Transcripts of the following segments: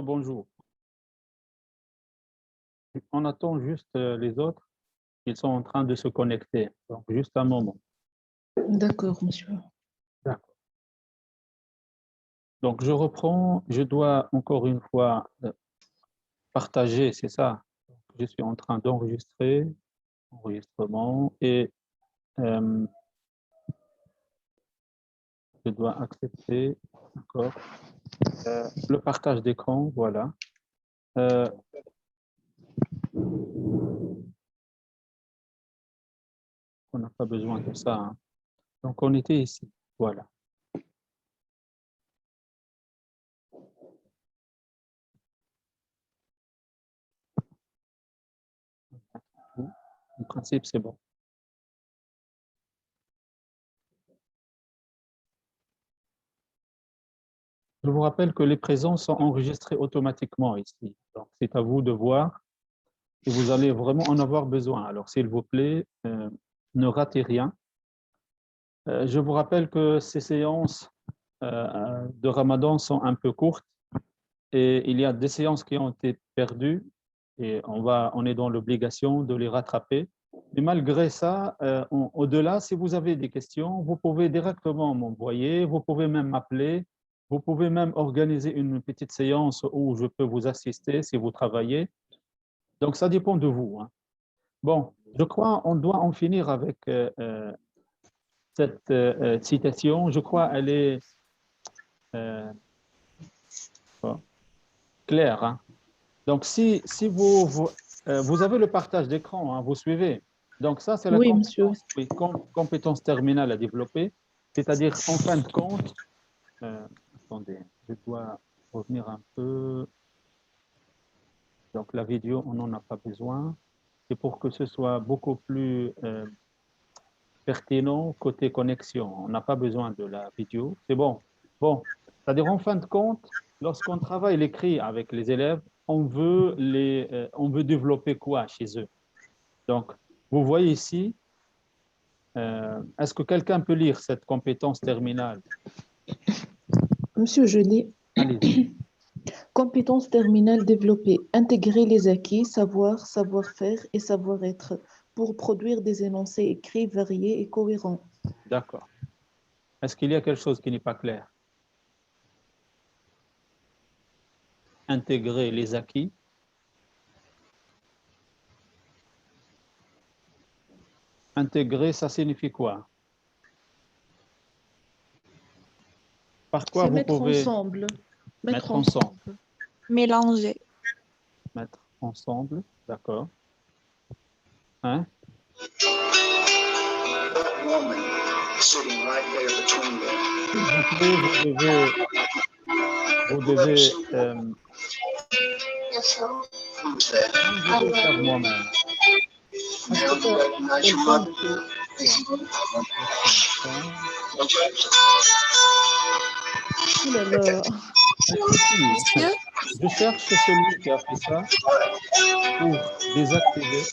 Bonjour. On attend juste les autres. Ils sont en train de se connecter. Donc, juste un moment. D'accord, monsieur. D'accord. Donc, je reprends. Je dois encore une fois partager, c'est ça. Je suis en train d'enregistrer, enregistrement, et je dois accepter, d'accord, le partage d'écran, voilà. On n'a pas besoin de ça, hein. Donc, on était ici, voilà. En principe, c'est bon. Je vous rappelle que les présences sont enregistrées automatiquement ici. Donc, c'est à vous de voir et vous allez vraiment en avoir besoin. Alors, s'il vous plaît, ne ratez rien. Je vous rappelle que ces séances de Ramadan sont un peu courtes et il y a des séances qui ont été perdues et on est dans l'obligation de les rattraper. Mais malgré ça, au-delà, si vous avez des questions, vous pouvez directement m'envoyer, vous pouvez même m'appeler, vous pouvez même organiser une petite séance où je peux vous assister si vous travaillez. Donc, ça dépend de vous, hein. Bon, je crois qu'on doit en finir avec cette citation. Je crois qu'elle est bon, claire, hein. Donc, si vous avez le partage d'écran, hein, vous suivez. Donc, ça, c'est la Oui, monsieur. compétence, oui, compétence terminale à développer. C'est-à-dire, en fin de compte, attendez, je dois revenir un peu. Donc, la vidéo, on n'en a pas besoin. C'est pour que ce soit beaucoup plus pertinent côté connexion. On n'a pas besoin de la vidéo. C'est bon. Bon, c'est-à-dire, en fin de compte, lorsqu'on travaille l'écrit avec les élèves, on veut développer quoi chez eux? Donc, vous voyez ici, est-ce que quelqu'un peut lire cette compétence terminale? Monsieur, je lis. Allez-y. Compétences terminales développées. Intégrer les acquis, savoir, savoir-faire et savoir-être pour produire des énoncés écrits variés et cohérents. D'accord. Est-ce qu'il y a quelque chose qui n'est pas clair? Intégrer les acquis. Intégrer, ça signifie quoi? Par quoi C'est vous mettre pouvez ensemble. Mettre mettre ensemble? ensemble. Mélanger. Mettre ensemble, d'accord. Hein? S'il vous plaît, vous devez non, je vais le faire moi-même. Est-ce que quelqu'un peut... Oh là là. Pas de souci. Monsieur, Je cherche celui qui a fait ça pour désactiver.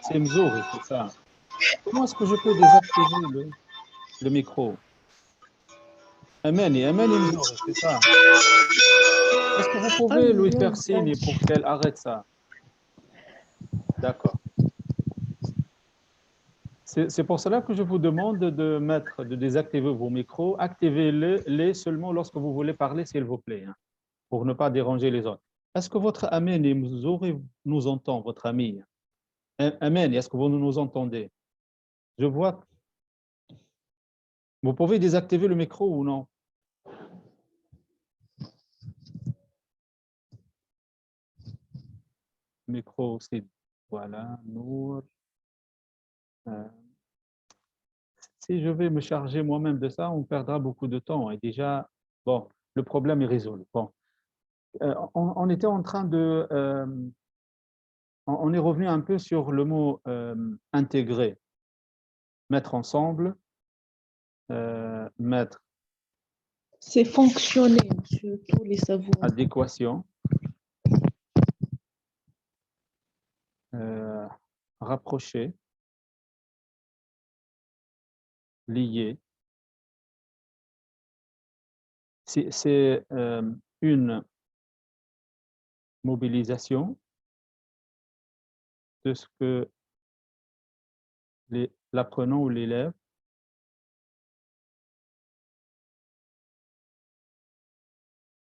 C'est Mzouri, c'est ça. Comment est-ce que je peux désactiver le micro? Amani Mzouri, c'est ça. Est-ce que vous pouvez lui faire signe pour qu'elle arrête ça? D'accord. C'est pour cela que je vous demande de désactiver vos micros. Activez-les seulement lorsque vous voulez parler, s'il vous plaît, hein, pour ne pas déranger les autres. Est-ce que votre ami Mzouri nous entend, votre ami? Amen, est-ce que vous nous entendez? Je vois. Vous pouvez désactiver le micro ou non? Micro, c'est... Voilà, Nour. Si je vais me charger moi-même de ça, on perdra beaucoup de temps. Et déjà, bon, le problème est résolu. Bon, on était en train de... on est revenu un peu sur le mot intégrer, mettre ensemble, mettre C'est fonctionner, monsieur, tous les savoirs. adéquation, rapprocher, lier. C'est une mobilisation de ce que l'apprenant ou l'élève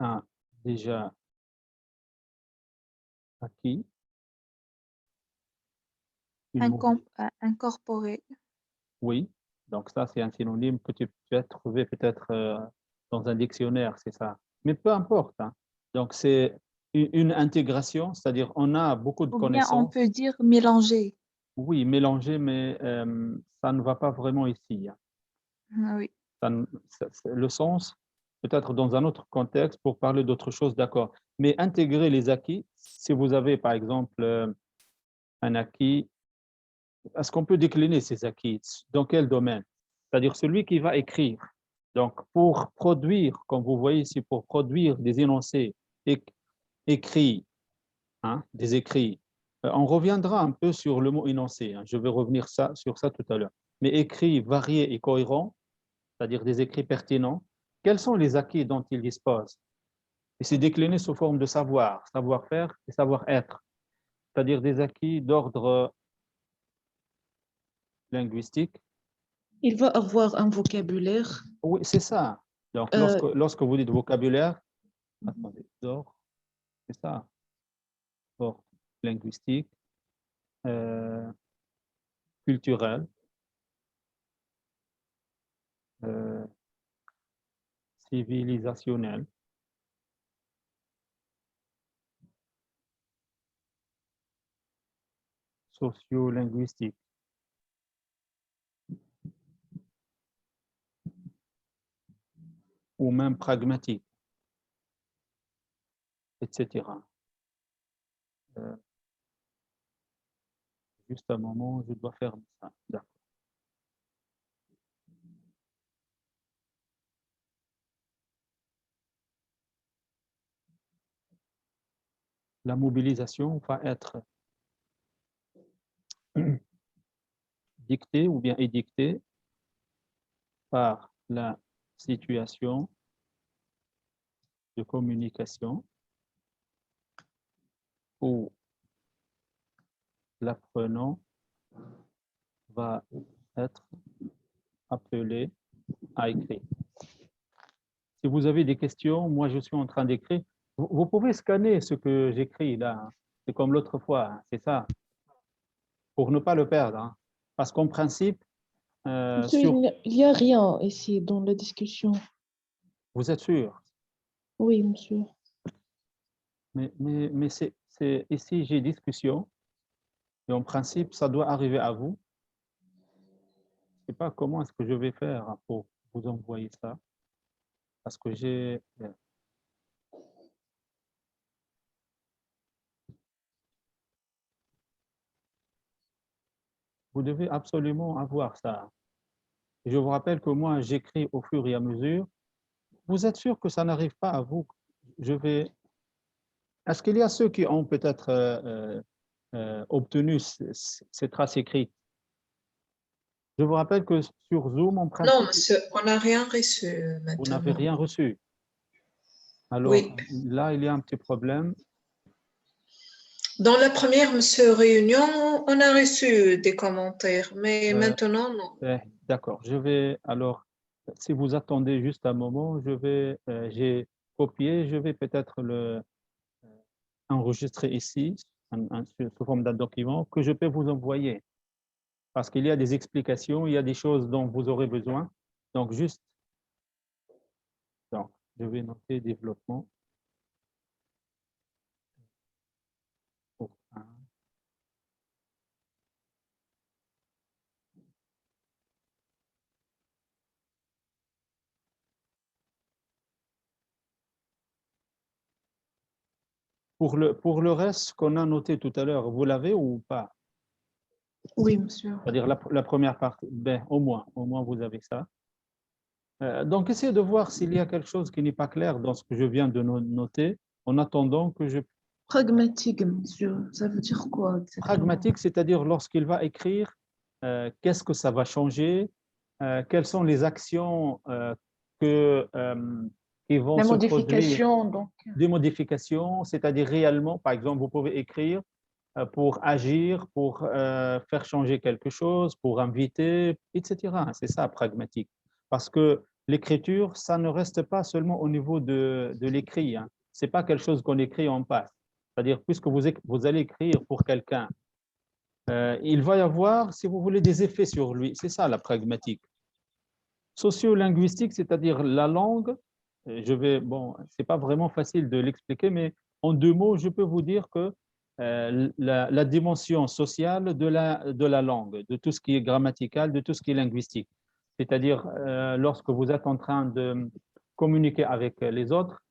a déjà acquis. incorporer. Oui, donc ça c'est un synonyme que tu peux trouver peut-être dans un dictionnaire, c'est ça. Mais peu importe, hein. Donc c'est une intégration, c'est-à-dire on a beaucoup de Ou bien on connaissances. peut dire mélanger. Oui, mélangé, mais ça ne va pas vraiment ici, hein. Oui. Le sens, peut-être dans un autre contexte pour parler d'autre chose, d'accord. Mais intégrer les acquis, si vous avez par exemple un acquis, est-ce qu'on peut décliner ces acquis? Dans quel domaine? C'est-à-dire celui qui va écrire. Donc, pour produire, comme vous voyez ici, pour produire des énoncés écrits, hein, des écrits, on reviendra un peu sur le mot énoncé, hein. Je vais revenir sur ça tout à l'heure. Mais écrits variés et cohérents, c'est-à-dire des écrits pertinents, quels sont les acquis dont ils disposent? Et c'est décliné sous forme de savoir, savoir-faire et savoir-être, c'est-à-dire des acquis d'ordre linguistique. Il va avoir un vocabulaire. Oui, c'est ça. Donc, lorsque vous dites vocabulaire, attendez, d'ordre, c'est ça, d'ordre linguistique, euh, culturel, euh, civilisationnel, socio-linguistique, ou même pragmatique, etc. Juste un moment, je dois faire ça. D'accord. La mobilisation va être dictée ou bien édictée par la situation de communication où l'apprenant va être appelé à écrire. Si vous avez des questions, moi je suis en train d'écrire. Vous pouvez scanner ce que j'écris là. C'est comme l'autre fois, hein, c'est ça, pour ne pas le perdre. Hein. Parce qu'en principe, Monsieur, il n'y a rien ici dans la discussion. vous êtes sûr? Oui, monsieur. Mais c'est ici, j'ai discussion. Et en principe, ça doit arriver à vous. Je ne sais pas comment est-ce que je vais faire pour vous envoyer ça. Parce que j'ai... Vous devez absolument avoir ça. Je vous rappelle que moi, j'écris au fur et à mesure. Vous êtes sûr que ça n'arrive pas à vous? Je vais... Est-ce qu'il y a ceux qui ont peut-être obtenu ces traces écrites? Je vous rappelle que sur Zoom, en principe, Non, monsieur, on n'a rien reçu vous n'avez maintenant. rien reçu. Alors Oui. là, il y a un petit problème. Dans la première, monsieur, réunion, on a reçu des commentaires, mais maintenant, non. D'accord. Je vais alors, si vous attendez juste un moment, j'ai copié, je vais peut-être le enregistrer ici, sous forme d'un document que je peux vous envoyer. Parce qu'il y a des explications, il y a des choses dont vous aurez besoin. Donc, je vais noter développement. Pour le reste qu'on a noté tout à l'heure, vous l'avez ou pas? Oui, monsieur. C'est-à-dire la première partie, ben, au moins vous avez ça. Donc, essayez de voir s'il y a quelque chose qui n'est pas clair dans ce que je viens de noter, en attendant que je... Pragmatique, monsieur, ça veut dire quoi exactement? Pragmatique, c'est-à-dire lorsqu'il va écrire, qu'est-ce que ça va changer, quelles sont les actions qui vont La se produire, modification, donc. des modifications, c'est-à-dire réellement, par exemple, vous pouvez écrire pour agir, pour faire changer quelque chose, pour inviter, etc. C'est ça, pragmatique. Parce que l'écriture, ça ne reste pas seulement au niveau de l'écrit. Hein. Ce n'est pas quelque chose qu'on écrit en passe. C'est-à-dire, puisque vous allez écrire pour quelqu'un, il va y avoir, si vous voulez, des effets sur lui. C'est ça, la pragmatique. Sociolinguistique, c'est-à-dire la langue, bon, ce n'est pas vraiment facile de l'expliquer, mais en 2 mots, je peux vous dire que la dimension sociale de la langue, de tout ce qui est grammatical, de tout ce qui est linguistique. C'est-à-dire, lorsque vous êtes en train de communiquer avec les autres,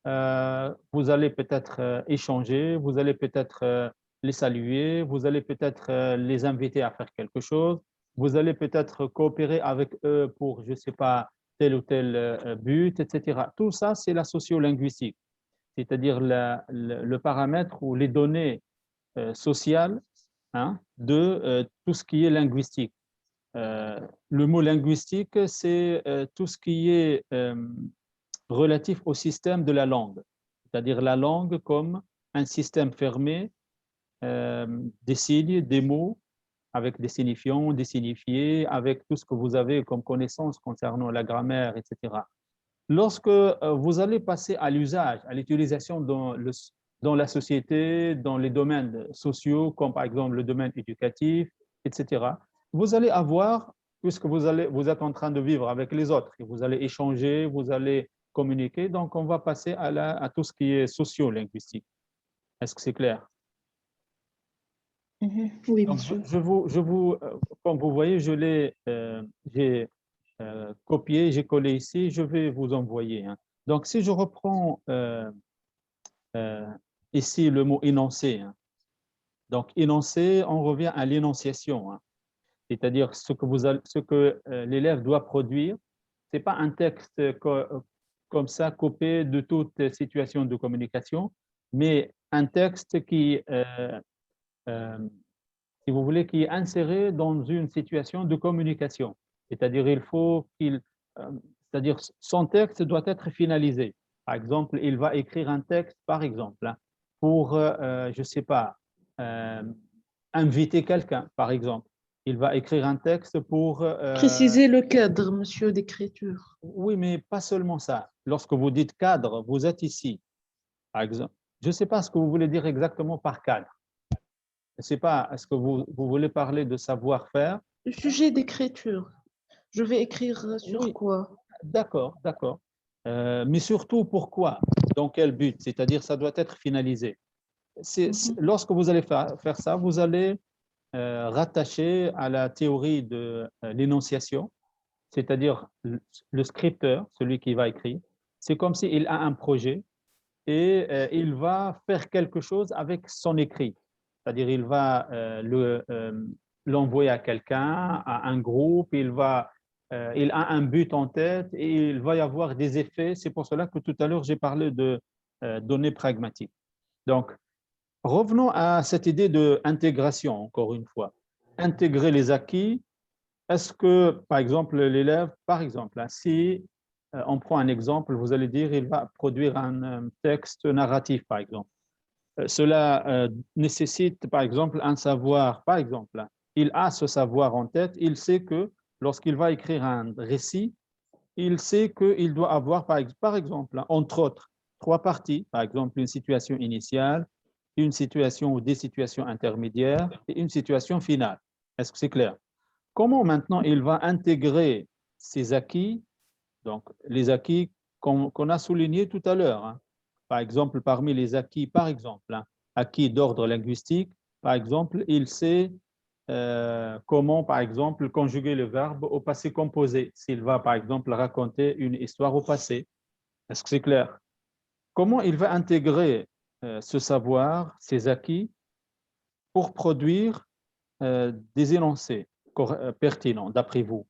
vous allez peut-être échanger, vous allez peut-être les saluer, vous allez peut-être les inviter à faire quelque chose, vous allez peut-être coopérer avec eux pour, je ne sais pas, tel ou tel but, etc. Tout ça, c'est la sociolinguistique, c'est-à-dire le paramètre ou les données sociales, hein, de tout ce qui est linguistique. Le mot linguistique, c'est tout ce qui est relatif au système de la langue, c'est-à-dire la langue comme un système fermé, des signes, des mots, avec des signifiants, des signifiés, avec tout ce que vous avez comme connaissance concernant la grammaire, etc. Lorsque vous allez passer à l'usage, à l'utilisation dans la société, dans les domaines sociaux, comme par exemple le domaine éducatif, etc., vous allez avoir, puisque vous êtes en train de vivre avec les autres, et vous allez échanger, vous allez communiquer, donc on va passer à tout ce qui est socio-linguistique. Est-ce que c'est clair? Oui, Donc, monsieur. comme vous voyez, j'ai copié, j'ai collé ici, je vais vous envoyer. Hein. Donc, si je reprends ici le mot énoncé, hein. Donc énoncé, on revient à l'énonciation, hein. C'est-à-dire ce que l'élève doit produire. Ce n'est pas un texte comme ça, copié de toute situation de communication, mais un texte qui si vous voulez, qui est inséré dans une situation de communication. C'est-à-dire, il faut qu'il... c'est-à-dire son texte doit être finalisé. Par exemple, il va écrire un texte, par exemple, hein, pour, je ne sais pas, inviter quelqu'un, par exemple. Il va écrire un texte pour… Précisez le cadre, monsieur, d'écriture. oui, mais pas seulement ça. Lorsque vous dites cadre, vous êtes ici, par exemple. Je ne sais pas ce que vous voulez dire exactement par cadre. Je ne sais pas, est-ce que vous voulez parler de savoir-faire? Le sujet d'écriture. Je vais écrire sur Oui. quoi? D'accord, d'accord. Mais surtout, pourquoi? Dans quel but? C'est-à-dire, ça doit être finalisé. Lorsque vous allez faire ça, vous allez rattacher à la théorie de l'énonciation, c'est-à-dire le scripteur, celui qui va écrire. C'est comme s'il a un projet et il va faire quelque chose avec son écrit. C'est-à-dire, il va l'envoyer à quelqu'un, à un groupe, il a un but en tête et il va y avoir des effets. C'est pour cela que tout à l'heure, j'ai parlé de données pragmatiques. Donc, revenons à cette idée d'intégration, encore une fois. Intégrer les acquis. Est-ce que, par exemple, l'élève, par exemple, hein, si on prend un exemple, vous allez dire il va produire un texte narratif, par exemple. Cela nécessite, par exemple, un savoir. Par exemple, hein, il a ce savoir en tête, il sait que lorsqu'il va écrire un récit, il sait qu'il doit avoir, par exemple, hein, entre autres, 3 parties, par exemple, une situation initiale, une situation ou des situations intermédiaires et une situation finale. Est-ce que c'est clair? Comment maintenant il va intégrer ces acquis, donc les acquis qu'on a soulignés tout à l'heure, hein. Par exemple, parmi les acquis, par exemple, hein, acquis d'ordre linguistique, par exemple, il sait comment, par exemple, conjuguer le verbe au passé composé, s'il va, par exemple, raconter une histoire au passé. Est-ce que c'est clair? Comment il va intégrer ce savoir, ces acquis, pour produire des énoncés pertinents, d'après vous?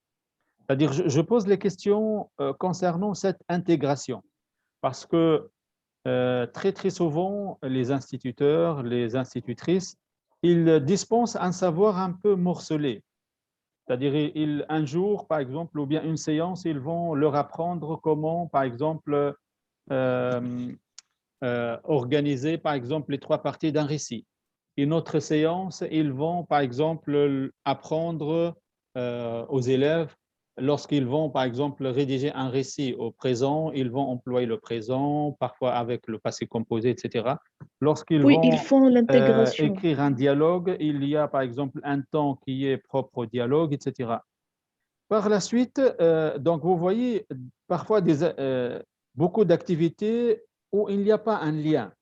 C'est-à-dire, je pose les questions concernant cette intégration, parce que très, très souvent, les instituteurs, les institutrices, ils dispensent un savoir un peu morcelé. C'est-à-dire, un jour, par exemple, ou bien une séance, ils vont leur apprendre comment, par exemple, organiser, par exemple, les 3 parties d'un récit. Une autre séance, ils vont, par exemple, apprendre aux élèves, lorsqu'ils vont, par exemple, rédiger un récit au présent, ils vont employer le présent, parfois avec le passé composé, etc. Lorsqu'ils Oui, vont ils font l'intégration. écrire un dialogue, il y a, par exemple, un temps qui est propre au dialogue, etc. Par la suite, donc vous voyez parfois beaucoup d'activités où il n'y a pas un lien.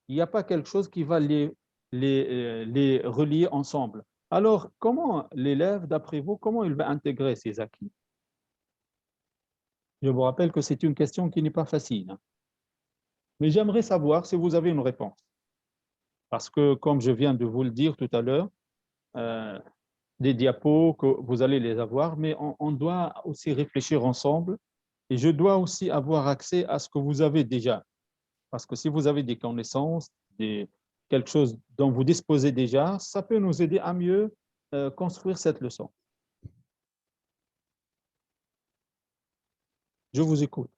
Il n'y a pas quelque chose qui va les relier ensemble. Alors, comment l'élève, d'après vous, comment il va intégrer ces acquis? Je vous rappelle que c'est une question qui n'est pas facile, hein. Mais j'aimerais savoir si vous avez une réponse. Parce que, comme je viens de vous le dire tout à l'heure, des diapos, que vous allez les avoir, mais on doit aussi réfléchir ensemble et je dois aussi avoir accès à ce que vous avez déjà. Parce que si vous avez des connaissances, quelque chose dont vous disposez déjà, ça peut nous aider à mieux construire cette leçon. Je vous écoute.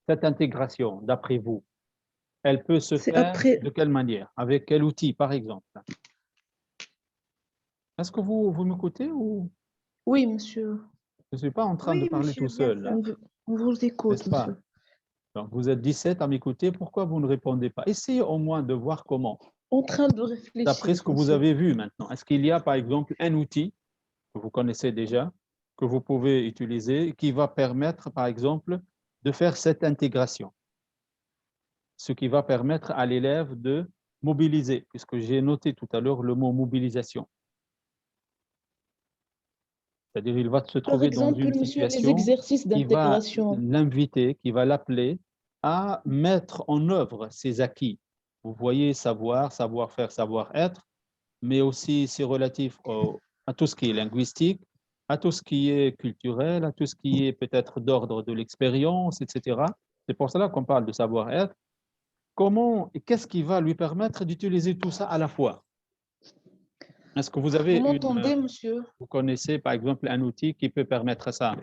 Cette intégration, d'après vous, elle peut se C'est faire après. de quelle manière? Avec quel outil, par exemple? Est-ce que vous m'écoutez ou Oui, monsieur. je ne suis pas en train de Oui, parler monsieur, tout bien seul, sûr. hein, On vous écoute, n'est-ce pas? monsieur. Donc, vous êtes 17 à m'écouter, pourquoi vous ne répondez pas? Essayez au moins de voir comment. En train de D'après réfléchir, ce que vous monsieur. avez vu maintenant, est-ce qu'il y a, par exemple, un outil que vous connaissez déjà, que vous pouvez utiliser, qui va permettre, par exemple, de faire cette intégration? Ce qui va permettre à l'élève de mobiliser, puisque j'ai noté tout à l'heure le mot mobilisation. C'est-à-dire, il va se Par trouver dans exemple, une monsieur, les situation exercices qui va d'intégration. l'inviter, qui va l'appeler à mettre en œuvre ses acquis. Vous voyez, savoir, savoir-faire, savoir-être, mais aussi c'est relatif à tout ce qui est linguistique, à tout ce qui est culturel, à tout ce qui est peut-être d'ordre de l'expérience, etc. C'est pour cela qu'on parle de savoir-être. Comment, qu'est-ce qui va lui permettre d'utiliser tout ça à la fois? Est-ce que vous avez Vous m'entendez, monsieur? vous connaissez par exemple un outil qui peut permettre ça?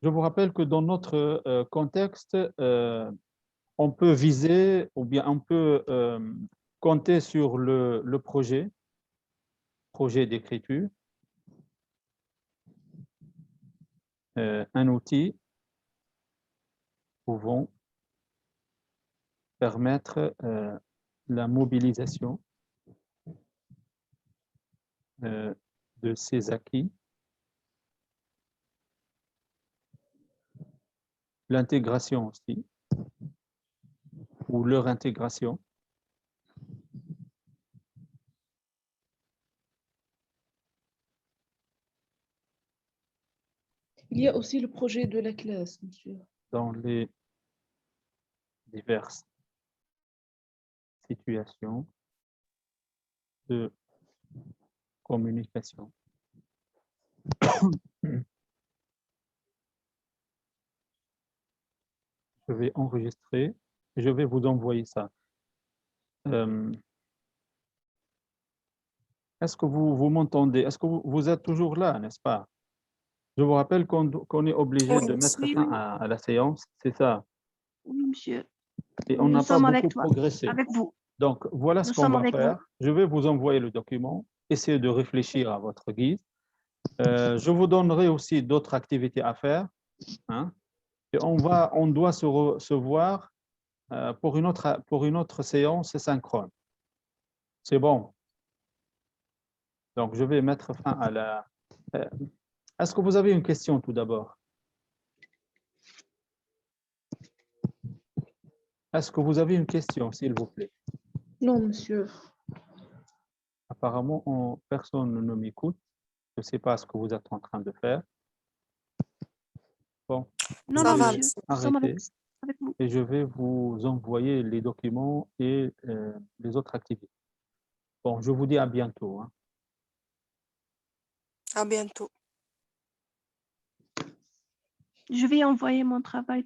Je vous rappelle que dans notre contexte, on peut viser ou bien on peut compter sur le projet d'écriture, un outil pouvant permettre la mobilisation de ces acquis, l'intégration aussi, ou leur intégration. Il y a aussi le projet de la classe, monsieur. Dans les diverses situations de communication. Je vais enregistrer et je vais vous envoyer ça. Est-ce que vous m'entendez? Est-ce que vous êtes toujours là, n'est-ce pas? Je vous rappelle qu'on est obligé Oui, de mettre oui, fin oui. à la séance, c'est ça. Oui, monsieur. Et on Nous n'a pas sommes avec beaucoup toi, progressé. avec vous. Donc, voilà ce Nous qu'on sommes va avec faire. Je vais vous envoyer le document. Essayez de réfléchir à votre guise. Je vous donnerai aussi d'autres activités à faire. Hein, et on doit se voir pour une autre séance synchrone. C'est bon. Donc, je vais mettre fin à la... Est-ce que vous avez une question tout d'abord? Est-ce que vous avez une question, s'il vous plaît? Non, monsieur. Apparemment, personne ne m'écoute. Je ne sais pas ce que vous êtes en train de faire. Bon, Non, Ça non, va, monsieur. monsieur. Nous sommes arrêtez avec vous. et je vais vous envoyer les documents et les autres activités. Bon, je vous dis à bientôt. Hein. À bientôt. Je vais envoyer mon travail